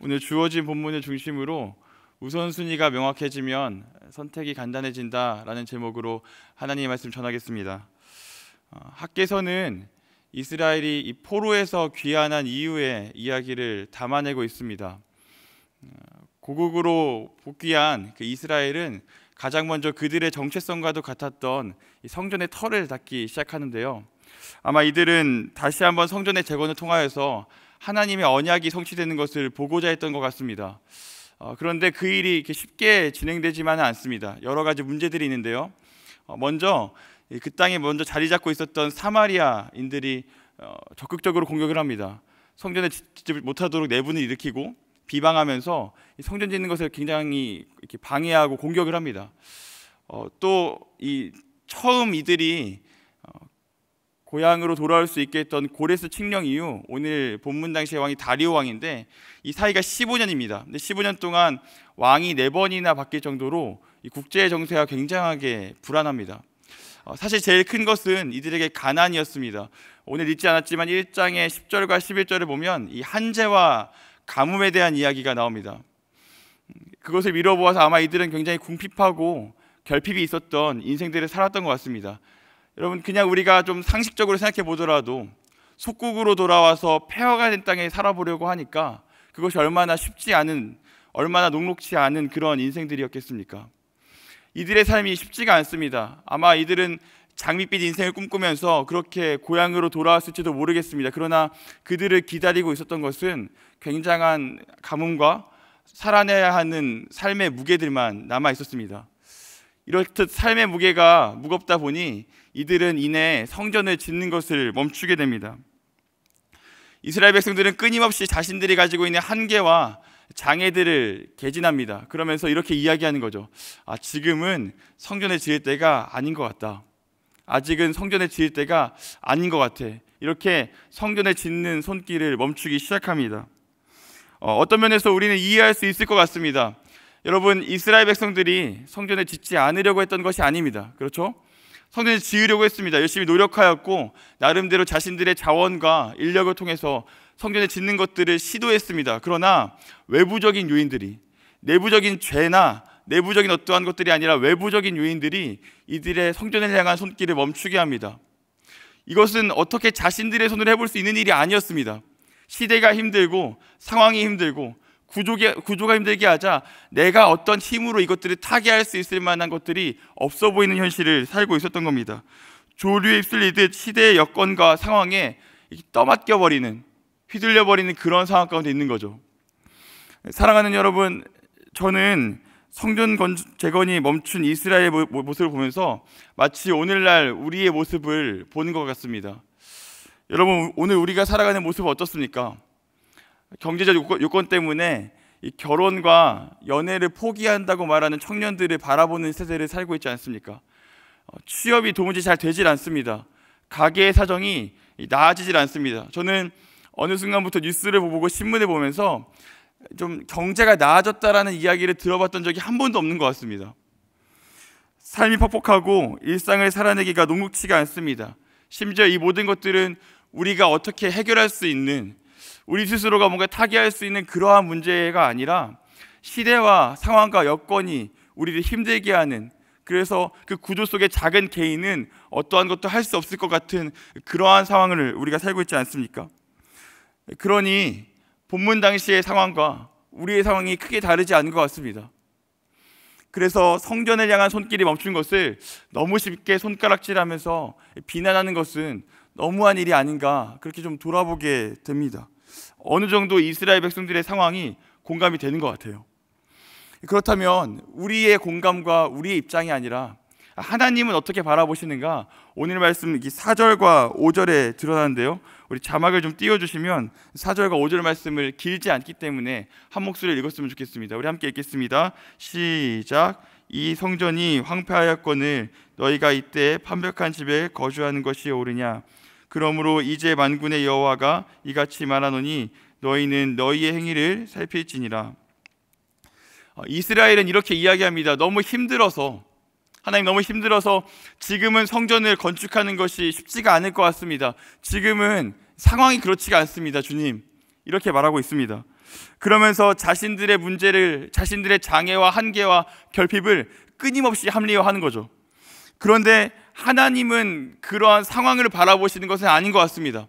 오늘 주어진 본문을 중심으로 우선순위가 명확해지면 선택이 간단해진다라는 제목으로 하나님의 말씀 전하겠습니다. 학개서는 이스라엘이 이 포로에서 귀환한 이후의 이야기를 담아내고 있습니다. 고국으로 복귀한 그 이스라엘은 가장 먼저 그들의 정체성과도 같았던 이 성전의 터를 닦기 시작하는데요. 아마 이들은 다시 한번 성전의 재건을 통하여서 하나님의 언약이 성취되는 것을 보고자 했던 것 같습니다. 그런데 그 일이 이렇게 쉽게 진행되지만은 않습니다. 여러 가지 문제들이 있는데요. 먼저 그 땅에 먼저 자리 잡고 있었던 사마리아인들이 적극적으로 공격을 합니다. 성전에 짓지 못하도록 내분을 일으키고 비방하면서 성전 짓는 것을 굉장히 이렇게 방해하고 공격을 합니다. 또 이 처음 이들이 고향으로 돌아올 수 있게 했던 고레스 칙령 이후 오늘 본문 당시의 왕이 다리오 왕인데 이 사이가 15년입니다. 근데 15년 동안 왕이 4번이나 바뀔 정도로 이 국제 정세가 굉장하게 불안합니다. 사실 제일 큰 것은 이들에게 가난이었습니다. 오늘 읽지 않았지만 1장의 10절과 11절을 보면 이 한재와 가뭄에 대한 이야기가 나옵니다. 그것을 미뤄보아서 아마 이들은 굉장히 궁핍하고 결핍이 있었던 인생들을 살았던 것 같습니다. 여러분, 그냥 우리가 좀 상식적으로 생각해 보더라도 속국으로 돌아와서 폐허가 된 땅에 살아보려고 하니까 그것이 얼마나 쉽지 않은, 얼마나 녹록지 않은 그런 인생들이었겠습니까? 이들의 삶이 쉽지가 않습니다. 아마 이들은 장밋빛 인생을 꿈꾸면서 그렇게 고향으로 돌아왔을지도 모르겠습니다. 그러나 그들을 기다리고 있었던 것은 굉장한 가뭄과 살아내야 하는 삶의 무게들만 남아 있었습니다. 이렇듯 삶의 무게가 무겁다 보니 이들은 이내 성전을 짓는 것을 멈추게 됩니다. 이스라엘 백성들은 끊임없이 자신들이 가지고 있는 한계와 장애들을 개진합니다. 그러면서 이렇게 이야기하는 거죠. 지금은 성전을 지을 때가 아닌 것 같다. 아직은 성전을 지을 때가 아닌 것 같아. 이렇게 성전을 짓는 손길을 멈추기 시작합니다. 어떤 면에서 우리는 이해할 수 있을 것 같습니다. 여러분, 이스라엘 백성들이 성전을 짓지 않으려고 했던 것이 아닙니다. 그렇죠? 성전을 지으려고 했습니다. 열심히 노력하였고 나름대로 자신들의 자원과 인력을 통해서 성전을 짓는 것들을 시도했습니다. 그러나 외부적인 요인들이, 내부적인 죄나 내부적인 어떠한 것들이 아니라 외부적인 요인들이 이들의 성전을 향한 손길을 멈추게 합니다. 이것은 어떻게 자신들의 손으로 해볼 수 있는 일이 아니었습니다. 시대가 힘들고 상황이 힘들고 구조가 힘들게 하자 내가 어떤 힘으로 이것들을 타개할 수 있을 만한 것들이 없어 보이는 현실을 살고 있었던 겁니다. 조류에 휩쓸리듯 시대의 여건과 상황에 떠맡겨버리는, 휘둘려버리는 그런 상황 가운데 있는 거죠. 사랑하는 여러분, 저는 성전 재건이 멈춘 이스라엘의 모습을 보면서 마치 오늘날 우리의 모습을 보는 것 같습니다. 여러분, 오늘 우리가 살아가는 모습은 어떻습니까? 경제적 요건 때문에 이 결혼과 연애를 포기한다고 말하는 청년들을 바라보는 세대를 살고 있지 않습니까? 취업이 도무지 잘 되질 않습니다. 가계의 사정이 나아지질 않습니다. 저는 어느 순간부터 뉴스를 보고 신문을 보면서 좀 경제가 나아졌다라는 이야기를 들어봤던 적이 한 번도 없는 것 같습니다. 삶이 퍽퍽하고 일상을 살아내기가 녹록지가 않습니다. 심지어 이 모든 것들은 우리가 어떻게 해결할 수 있는, 우리 스스로가 뭔가 타개할 수 있는 그러한 문제가 아니라 시대와 상황과 여건이 우리를 힘들게 하는, 그래서 그 구조 속의 작은 개인은 어떠한 것도 할 수 없을 것 같은 그러한 상황을 우리가 살고 있지 않습니까? 그러니 본문 당시의 상황과 우리의 상황이 크게 다르지 않은 것 같습니다. 그래서 성전을 향한 손길이 멈춘 것을 너무 쉽게 손가락질하면서 비난하는 것은 너무한 일이 아닌가, 그렇게 좀 돌아보게 됩니다. 어느 정도 이스라엘 백성들의 상황이 공감이 되는 것 같아요. 그렇다면 우리의 공감과 우리의 입장이 아니라 하나님은 어떻게 바라보시는가, 오늘 말씀 4절과 5절에 드러나는데요. 우리 자막을 좀 띄워주시면 4절과 5절 말씀을 길지 않기 때문에 한 목소리를 읽었으면 좋겠습니다. 우리 함께 읽겠습니다. 시작. 이 성전이 황폐하였거늘 너희가 이때 판벽한 집에 거주하는 것이 옳으냐. 그러므로 이제 만군의 여호와가 이같이 말하노니 너희는 너희의 행위를 살필지니라. 이스라엘은 이렇게 이야기합니다. 너무 힘들어서, 하나님 너무 힘들어서 지금은 성전을 건축하는 것이 쉽지가 않을 것 같습니다. 지금은 상황이 그렇지가 않습니다. 주님, 이렇게 말하고 있습니다. 그러면서 자신들의 문제를, 자신들의 장애와 한계와 결핍을 끊임없이 합리화하는 거죠. 그런데 하나님은 그러한 상황을 바라보시는 것은 아닌 것 같습니다.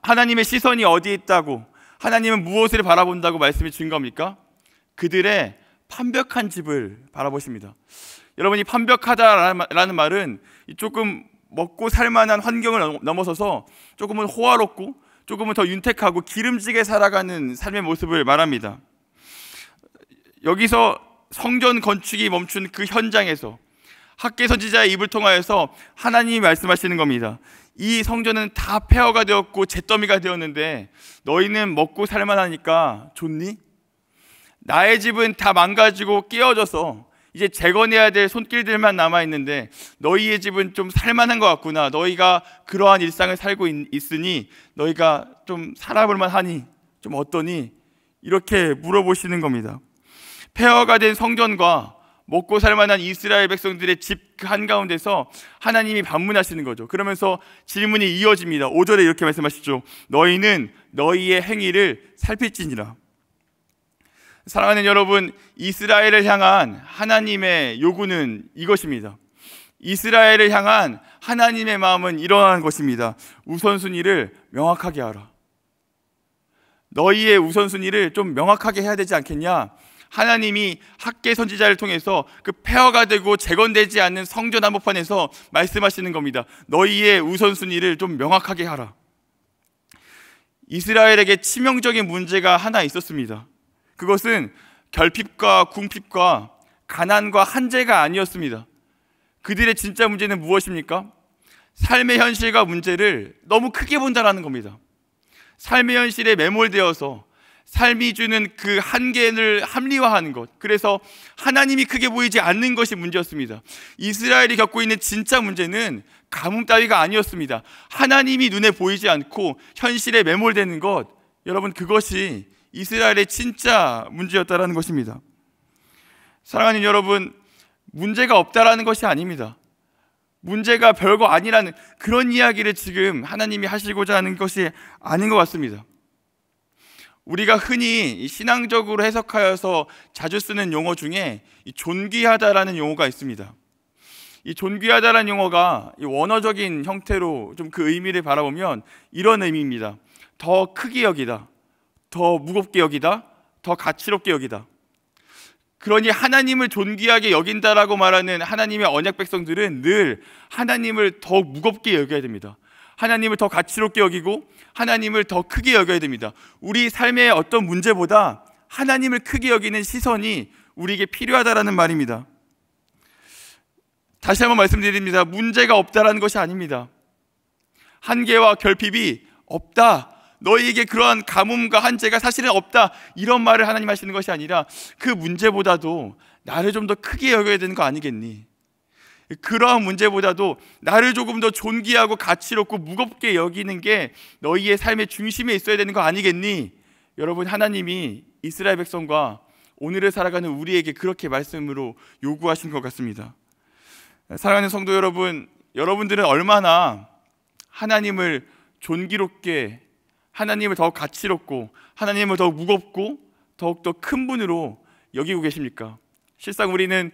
하나님의 시선이 어디에 있다고, 하나님은 무엇을 바라본다고 말씀이 준 겁니까? 그들의 판벽한 집을 바라보십니다. 여러분이 판벽하다라는 말은 조금 먹고 살만한 환경을 넘어서서 조금은 호화롭고 조금은 더 윤택하고 기름지게 살아가는 삶의 모습을 말합니다. 여기서 성전 건축이 멈춘 그 현장에서 학개 선지자의 입을 통하여서 하나님이 말씀하시는 겁니다. 이 성전은 다 폐허가 되었고 잿더미가 되었는데 너희는 먹고 살만하니까 좋니? 나의 집은 다 망가지고 깨어져서 이제 재건해야 될 손길들만 남아있는데 너희의 집은 좀 살만한 것 같구나. 너희가 그러한 일상을 살고 있으니 너희가 좀 살아볼만 하니? 좀 어떠니? 이렇게 물어보시는 겁니다. 폐허가 된 성전과 먹고 살만한 이스라엘 백성들의 집 그 한가운데서 하나님이 반문하시는 거죠. 그러면서 질문이 이어집니다. 5절에 이렇게 말씀하시죠. 너희는 너희의 행위를 살필지니라. 사랑하는 여러분, 이스라엘을 향한 하나님의 요구는 이것입니다. 이스라엘을 향한 하나님의 마음은 이러한 것입니다. 우선순위를 명확하게 하라. 너희의 우선순위를 좀 명확하게 해야 되지 않겠냐? 하나님이 학개 선지자를 통해서 그 폐허가 되고 재건되지 않는 성전 한복판에서 말씀하시는 겁니다. 너희의 우선순위를 좀 명확하게 하라. 이스라엘에게 치명적인 문제가 하나 있었습니다. 그것은 결핍과 궁핍과 가난과 한재가 아니었습니다. 그들의 진짜 문제는 무엇입니까? 삶의 현실과 문제를 너무 크게 본다는 겁니다. 삶의 현실에 매몰되어서 삶이 주는 그 한계를 합리화하는 것, 그래서 하나님이 크게 보이지 않는 것이 문제였습니다. 이스라엘이 겪고 있는 진짜 문제는 가뭄 따위가 아니었습니다. 하나님이 눈에 보이지 않고 현실에 매몰되는 것, 여러분, 그것이 이스라엘의 진짜 문제였다라는 것입니다. 사랑하는 여러분, 문제가 없다라는 것이 아닙니다. 문제가 별거 아니라는 그런 이야기를 지금 하나님이 하시고자 하는 것이 아닌 것 같습니다. 우리가 흔히 신앙적으로 해석하여서 자주 쓰는 용어 중에 존귀하다라는 용어가 있습니다. 이 존귀하다라는 용어가 원어적인 형태로 좀 그 의미를 바라보면 이런 의미입니다. 더 크게 여기다, 더 무겁게 여기다, 더 가치롭게 여기다. 그러니 하나님을 존귀하게 여긴다라고 말하는 하나님의 언약 백성들은 늘 하나님을 더 무겁게 여겨야 됩니다. 하나님을 더 가치롭게 여기고 하나님을 더 크게 여겨야 됩니다. 우리 삶의 어떤 문제보다 하나님을 크게 여기는 시선이 우리에게 필요하다라는 말입니다. 다시 한번 말씀드립니다. 문제가 없다라는 것이 아닙니다. 한계와 결핍이 없다, 너희에게 그러한 가뭄과 한재가 사실은 없다, 이런 말을 하나님 하시는 것이 아니라 그 문제보다도 나를 좀 더 크게 여겨야 되는 거 아니겠니? 그러한 문제보다도 나를 조금 더 존귀하고 가치롭고 무겁게 여기는 게 너희의 삶의 중심에 있어야 되는 거 아니겠니? 여러분, 하나님이 이스라엘 백성과 오늘을 살아가는 우리에게 그렇게 말씀으로 요구하신 것 같습니다. 사랑하는 성도 여러분, 여러분들은 얼마나 하나님을 존귀롭게, 하나님을 더 가치롭고 하나님을 더 무겁고 더욱더 큰 분으로 여기고 계십니까? 실상 우리는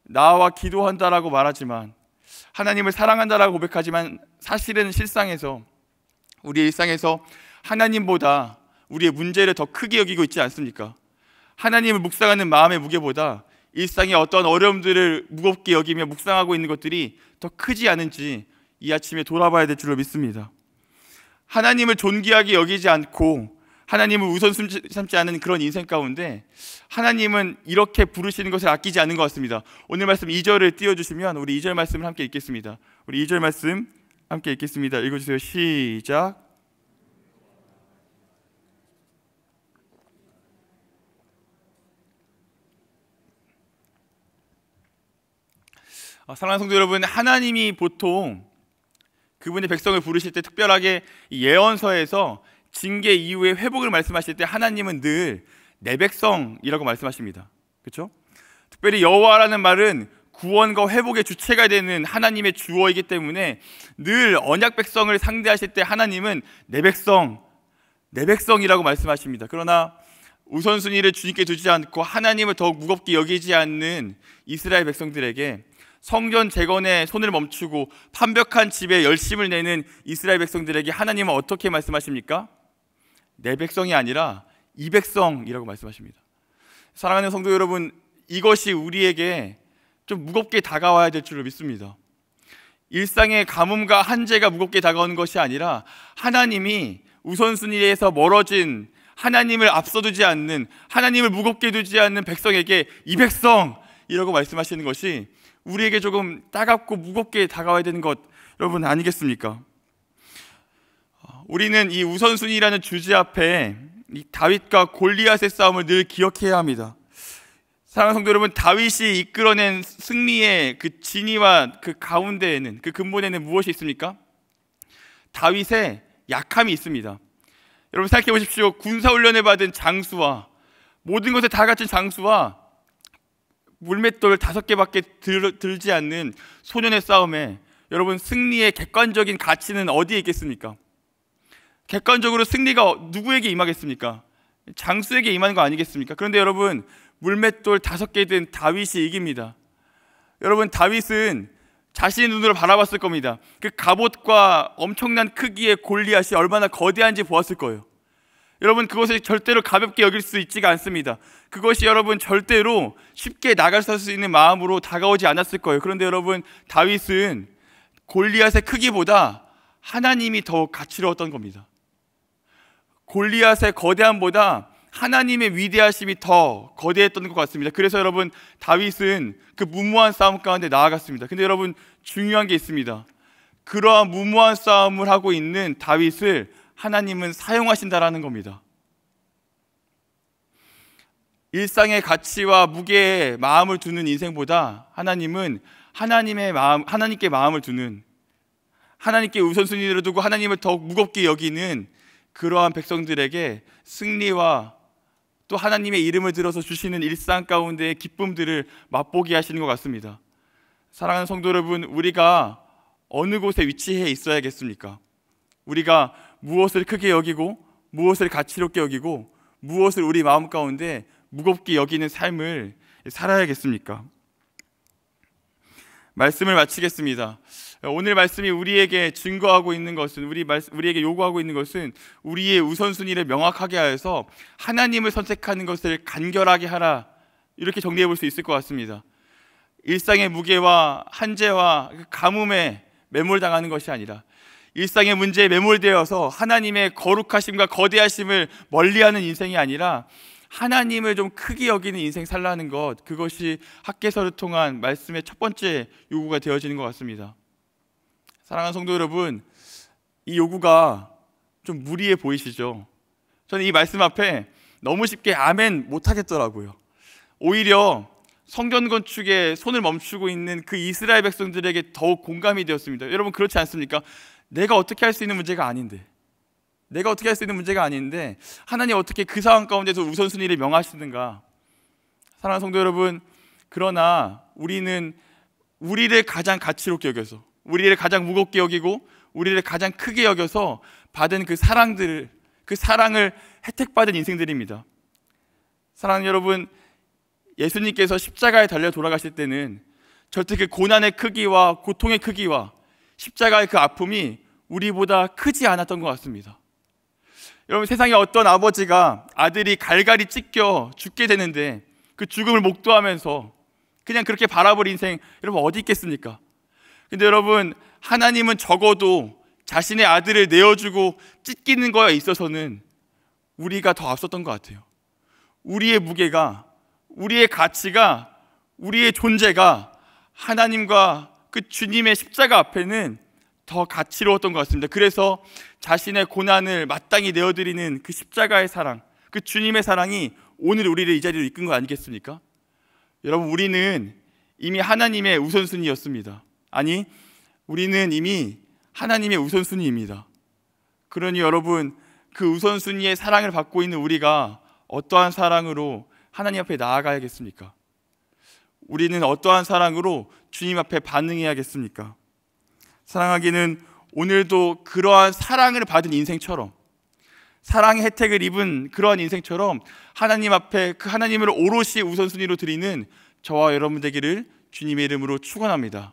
나와 기도한다라고 말하지만, 하나님을 사랑한다라고 고백하지만 사실은 실상에서, 우리의 일상에서 하나님보다 우리의 문제를 더 크게 여기고 있지 않습니까? 하나님을 묵상하는 마음의 무게보다 일상의 어떤 어려움들을 무겁게 여기며 묵상하고 있는 것들이 더 크지 않은지 이 아침에 돌아봐야 될 줄로 믿습니다. 하나님을 존귀하게 여기지 않고 하나님을 우선 삼지 않은 그런 인생 가운데 하나님은 이렇게 부르시는 것을 아끼지 않은 것 같습니다. 오늘 말씀 2절을 띄워주시면 우리 2절 말씀을 함께 읽겠습니다. 우리 2절 말씀 함께 읽겠습니다. 읽어주세요. 시작. 사랑하는 성도 여러분, 하나님이 보통 그분의 백성을 부르실 때 특별하게 예언서에서 징계 이후의 회복을 말씀하실 때 하나님은 늘 내 백성이라고 말씀하십니다. 그렇죠? 특별히 여호와라는 말은 구원과 회복의 주체가 되는 하나님의 주어이기 때문에 늘 언약 백성을 상대하실 때 하나님은 내 백성, 내 백성이라고 말씀하십니다. 그러나 우선순위를 주님께 두지 않고 하나님을 더욱 무겁게 여기지 않는 이스라엘 백성들에게, 성전 재건에 손을 멈추고 판벽한 집에 열심을 내는 이스라엘 백성들에게 하나님은 어떻게 말씀하십니까? 내 백성이 아니라 이 백성이라고 말씀하십니다. 사랑하는 성도 여러분, 이것이 우리에게 좀 무겁게 다가와야 될 줄로 믿습니다. 일상의 가뭄과 한재가 무겁게 다가오는 것이 아니라 하나님이 우선순위에서 멀어진, 하나님을 앞서두지 않는, 하나님을 무겁게 두지 않는 백성에게 이 백성이라고 말씀하시는 것이 우리에게 조금 따갑고 무겁게 다가와야 되는 것, 여러분 아니겠습니까? 우리는 이 우선순위라는 주제 앞에 이 다윗과 골리앗의 싸움을 늘 기억해야 합니다. 사랑하는 성도 여러분, 다윗이 이끌어낸 승리의 그 진위와 그 가운데에는, 그 근본에는 무엇이 있습니까? 다윗의 약함이 있습니다. 여러분 생각해 보십시오. 군사훈련을 받은 장수와 모든 것에 다 갖춘 장수와 물맷돌 5개밖에 들지 않는 소년의 싸움에 여러분 승리의 객관적인 가치는 어디에 있겠습니까? 객관적으로 승리가 누구에게 임하겠습니까? 장수에게 임하는 거 아니겠습니까? 그런데 여러분, 물맷돌 5개 든 다윗이 이깁니다. 여러분, 다윗은 자신의 눈으로 바라봤을 겁니다. 그 갑옷과 엄청난 크기의 골리앗이 얼마나 거대한지 보았을 거예요. 여러분, 그것을 절대로 가볍게 여길 수 있지가 않습니다. 그것이 여러분 절대로 쉽게 나갈 수 있는 마음으로 다가오지 않았을 거예요. 그런데 여러분, 다윗은 골리앗의 크기보다 하나님이 더 가치로웠던 겁니다. 골리앗의 거대함보다 하나님의 위대하심이 더 거대했던 것 같습니다. 그래서 여러분, 다윗은 그 무모한 싸움 가운데 나아갔습니다. 근데 여러분, 중요한 게 있습니다. 그러한 무모한 싸움을 하고 있는 다윗을 하나님은 사용하신다라는 겁니다. 일상의 가치와 무게에 마음을 두는 인생보다 하나님은 하나님께 마음을 두는, 하나님께 우선순위를 두고 하나님을 더욱 무겁게 여기는 그러한 백성들에게 승리와 또 하나님의 이름을 들어서 주시는 일상 가운데의 기쁨들을 맛보게 하시는 것 같습니다. 사랑하는 성도 여러분, 우리가 어느 곳에 위치해 있어야겠습니까? 우리가 무엇을 크게 여기고 무엇을 가치롭게 여기고 무엇을 우리 마음 가운데 무겁게 여기는 삶을 살아야겠습니까? 말씀을 마치겠습니다. 오늘 말씀이 우리에게 증거하고 있는 것은, 우리에게 요구하고 있는 것은 우리의 우선순위를 명확하게 하여서 하나님을 선택하는 것을 간결하게 하라, 이렇게 정리해 볼 수 있을 것 같습니다. 일상의 무게와 한재와 가뭄에 매몰당하는 것이 아니라 일상의 문제에 매몰되어서 하나님의 거룩하심과 거대하심을 멀리하는 인생이 아니라 하나님을 좀 크게 여기는 인생 살라는 것, 그것이 학개서를 통한 말씀의 첫 번째 요구가 되어지는 것 같습니다. 사랑하는 성도 여러분, 이 요구가 좀 무리해 보이시죠? 저는 이 말씀 앞에 너무 쉽게 아멘 못하겠더라고요. 오히려 성전 건축에 손을 멈추고 있는 그 이스라엘 백성들에게 더욱 공감이 되었습니다. 여러분, 그렇지 않습니까? 내가 어떻게 할 수 있는 문제가 아닌데, 하나님 어떻게 그 상황 가운데서 우선순위를 명하시는가? 사랑하는 성도 여러분, 그러나 우리는 우리를 가장 가치롭게 여겨서, 우리를 가장 무겁게 여기고 우리를 가장 크게 여겨서 받은 그 사랑을 혜택받은 인생들입니다. 사랑하는 여러분, 예수님께서 십자가에 달려 돌아가실 때는 절대 그 고난의 크기와 고통의 크기와 십자가의 그 아픔이 우리보다 크지 않았던 것 같습니다. 여러분, 세상에 어떤 아버지가 아들이 갈갈이 찢겨 죽게 되는데 그 죽음을 목도하면서 그냥 그렇게 바라볼 인생, 여러분 어디 있겠습니까? 근데 여러분, 하나님은 적어도 자신의 아들을 내어주고 찢기는 거에 있어서는 우리가 더 앞섰던 것 같아요. 우리의 무게가, 우리의 가치가, 우리의 존재가 하나님과 그 주님의 십자가 앞에는 더 가치로웠던 것 같습니다. 그래서 자신의 고난을 마땅히 내어드리는 그 십자가의 사랑, 그 주님의 사랑이 오늘 우리를 이 자리로 이끈 거 아니겠습니까? 여러분, 우리는 이미 하나님의 우선순위였습니다. 아니, 우리는 이미 하나님의 우선순위입니다. 그러니 여러분, 그 우선순위의 사랑을 받고 있는 우리가 어떠한 사랑으로 하나님 앞에 나아가야겠습니까? 우리는 어떠한 사랑으로 주님 앞에 반응해야겠습니까? 사랑하기는 오늘도 그러한 사랑을 받은 인생처럼, 사랑의 혜택을 입은 그러한 인생처럼 하나님 앞에 그 하나님을 오롯이 우선순위로 드리는 저와 여러분 되기를 주님의 이름으로 축원합니다.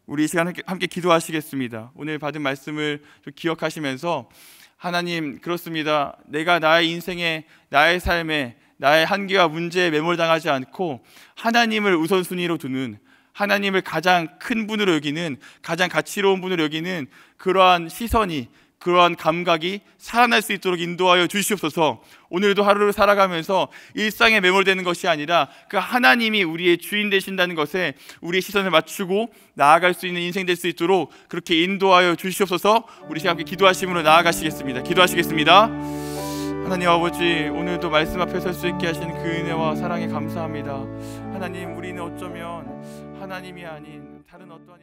우리 이 시간 함께 기도하시겠습니다. 오늘 받은 말씀을 좀 기억하시면서 하나님, 그렇습니다. 내가 나의 인생에, 나의 삶에, 나의 한계와 문제에 매몰당하지 않고 하나님을 우선순위로 두는, 하나님을 가장 큰 분으로 여기는, 가장 가치로운 분으로 여기는 그러한 시선이, 그러한 감각이 살아날 수 있도록 인도하여 주시옵소서. 오늘도 하루를 살아가면서 일상에 매몰되는 것이 아니라 그 하나님이 우리의 주인 되신다는 것에 우리의 시선을 맞추고 나아갈 수 있는 인생 될 수 있도록 그렇게 인도하여 주시옵소서. 우리 함께 기도하심으로 나아가시겠습니다. 기도하시겠습니다. 하나님 아버지, 오늘도 말씀 앞에 설 수 있게 하신 그 은혜와 사랑에 감사합니다. 하나님, 우리는 어쩌면 하나님이 아닌 다른 어떠한